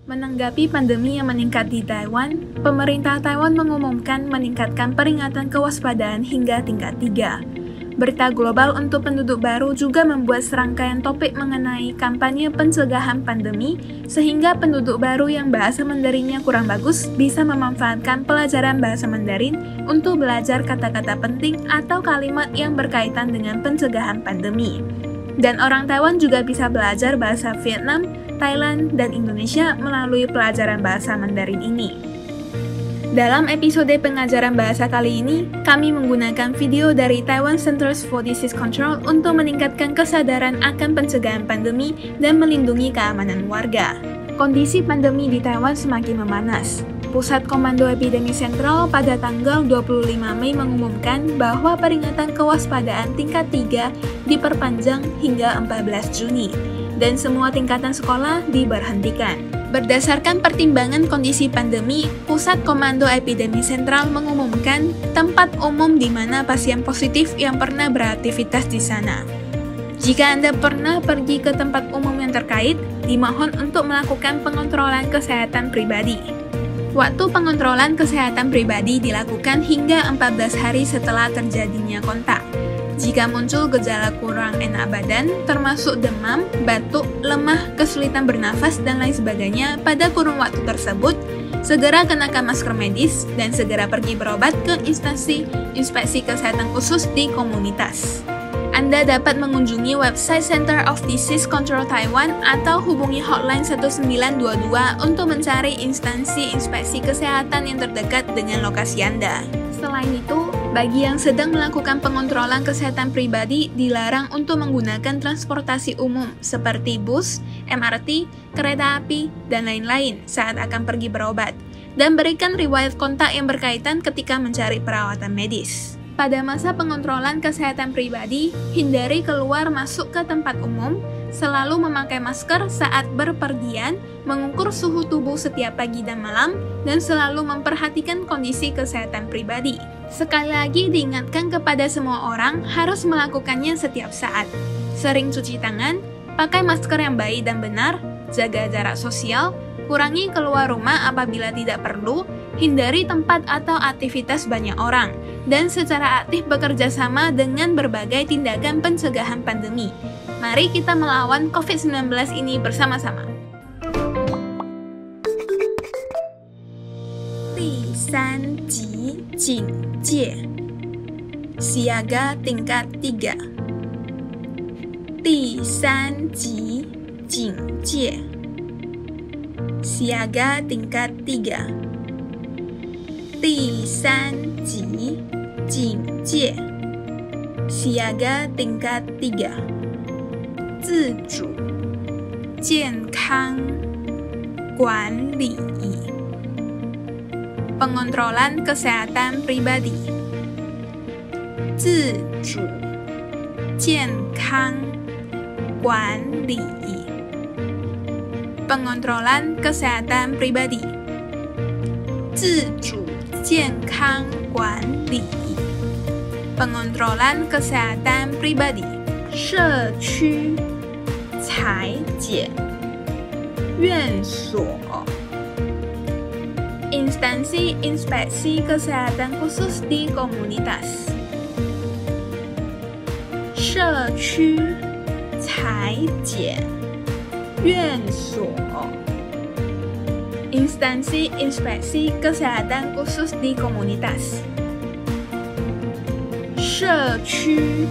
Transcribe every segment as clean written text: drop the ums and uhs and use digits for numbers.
Menanggapi pandemi yang meningkat di Taiwan, pemerintah Taiwan mengumumkan meningkatkan peringatan kewaspadaan hingga tingkat 3. Berita global untuk penduduk baru juga membuat serangkaian topik mengenai kampanye pencegahan pandemi, sehingga penduduk baru yang bahasa Mandarinnya kurang bagus bisa memanfaatkan pelajaran bahasa Mandarin untuk belajar kata-kata penting atau kalimat yang berkaitan dengan pencegahan pandemi. Dan orang Taiwan juga bisa belajar bahasa Vietnam, Thailand, dan Indonesia melalui pelajaran bahasa Mandarin ini. Dalam episode pengajaran bahasa kali ini, kami menggunakan video dari Taiwan Centers for Disease Control untuk meningkatkan kesadaran akan pencegahan pandemi dan melindungi keamanan warga. Kondisi pandemi di Taiwan semakin memanas. Pusat Komando Epidemi Sentral pada tanggal 25 Mei mengumumkan bahwa peringatan kewaspadaan tingkat 3 diperpanjang hingga 14 Juni, dan semua tingkatan sekolah diberhentikan. Berdasarkan pertimbangan kondisi pandemi, Pusat Komando Epidemi Sentral mengumumkan tempat umum di mana pasien positif yang pernah beraktivitas di sana. Jika Anda pernah pergi ke tempat umum yang terkait, dimohon untuk melakukan pengontrolan kesehatan pribadi. Waktu pengontrolan kesehatan pribadi dilakukan hingga 14 hari setelah terjadinya kontak. Jika muncul gejala kurang enak badan, termasuk demam, batuk, lemah, kesulitan bernafas, dan lain sebagainya pada kurun waktu tersebut, segera kenakan masker medis dan segera pergi berobat ke instansi inspeksi kesehatan khusus di komunitas. Anda dapat mengunjungi website Center of Disease Control Taiwan atau hubungi hotline 1922 untuk mencari instansi inspeksi kesehatan yang terdekat dengan lokasi Anda. Selain itu, bagi yang sedang melakukan pengontrolan kesehatan pribadi dilarang untuk menggunakan transportasi umum seperti bus, MRT, kereta api, dan lain-lain saat akan pergi berobat, dan berikan riwayat kontak yang berkaitan ketika mencari perawatan medis. Pada masa pengontrolan kesehatan pribadi, hindari keluar masuk ke tempat umum, selalu memakai masker saat berpergian, mengukur suhu tubuh setiap pagi dan malam, dan selalu memperhatikan kondisi kesehatan pribadi. Sekali lagi diingatkan kepada semua orang harus melakukannya setiap saat. Sering cuci tangan, pakai masker yang baik dan benar, jaga jarak sosial, kurangi keluar rumah apabila tidak perlu, hindari tempat atau aktivitas banyak orang, dan secara aktif bekerja sama dengan berbagai tindakan pencegahan pandemi. Mari kita melawan COVID-19 ini bersama-sama. 第3级警戒 Siaga tingkat 3 第3级警戒 Siaga tingkat 3第3级警戒 Siaga tingkat 3自主健康管理 Pengontrolan kesehatan pribadi 自主健康管理 Pengontrolan kesehatan pribadi 自主健康管理 Pengontrolan kesehatan pribadi 社区裁剪院所 Instansi inspeksi kesehatan khusus di komunitas 社区裁剪院所 Instansi inspeksi kesehatan khusus di komunitas 社区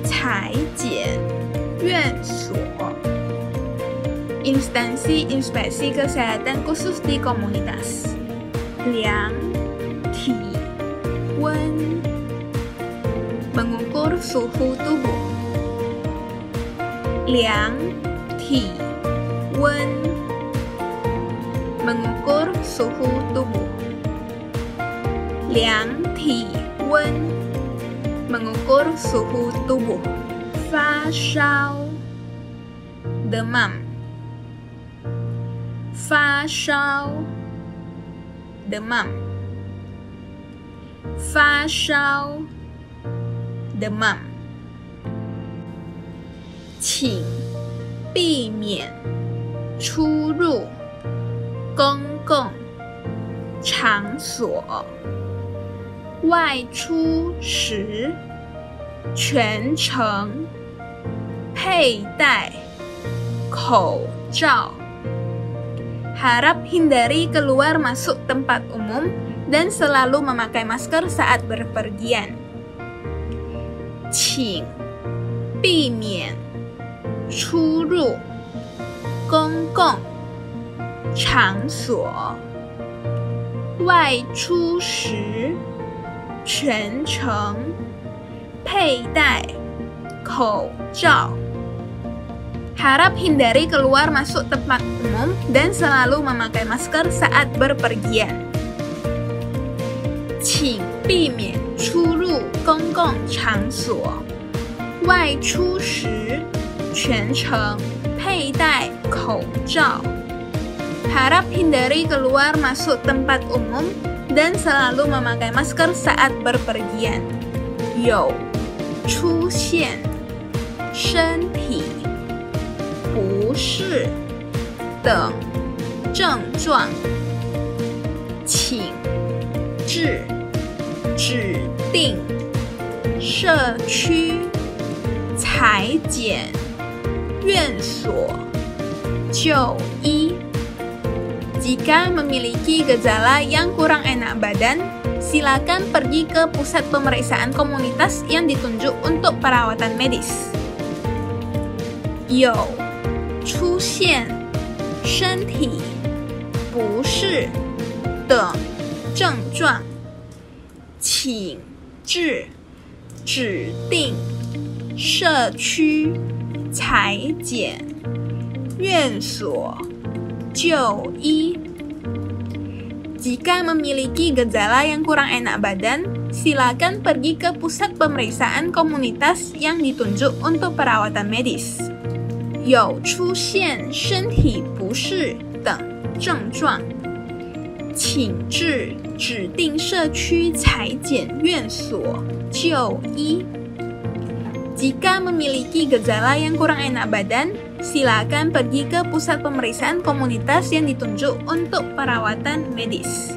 裁剪院所 Instansi inspeksi kesehatan khusus di komunitas 量体温 Mengukur suhu tubuh 量体温 Mengukur suhu tubuh 量体温 Mengukur suhu tubuh 发烧 Demam 发烧 Demam 发烧 Demam 请避免出入公共场所外出时全程佩戴口罩 harap hindari keluar masuk tempat umum dan selalu memakai masker saat berpergian 请避免出入公共场所外出时全程佩戴口罩 harap hindari keluar masuk tempat umum dan selalu memakai masker saat berpergian 请避免出入公共场所外出时全程佩戴口罩 harap hindari keluar masuk tempat umum dan selalu memakai masker saat berpergian 有出现身体不适等症状请至指定社区裁剪院所就医 Jika memiliki gejala yang kurang enak badan, silakan pergi ke pusat pemeriksaan komunitas yang ditunjuk untuk perawatan medis. 有出现身体不适等症状请至指定社区裁剪院所就医 Jika memiliki gejala yang kurang enak badan, silakan pergi ke pusat pemeriksaan komunitas yang ditunjuk untuk perawatan medis. 有出现身体不适等症状请至指定社区裁剪院所就医 Jika memiliki gejala yang kurang enak badan, silakan pergi ke pusat pemeriksaan komunitas yang ditunjuk untuk perawatan medis.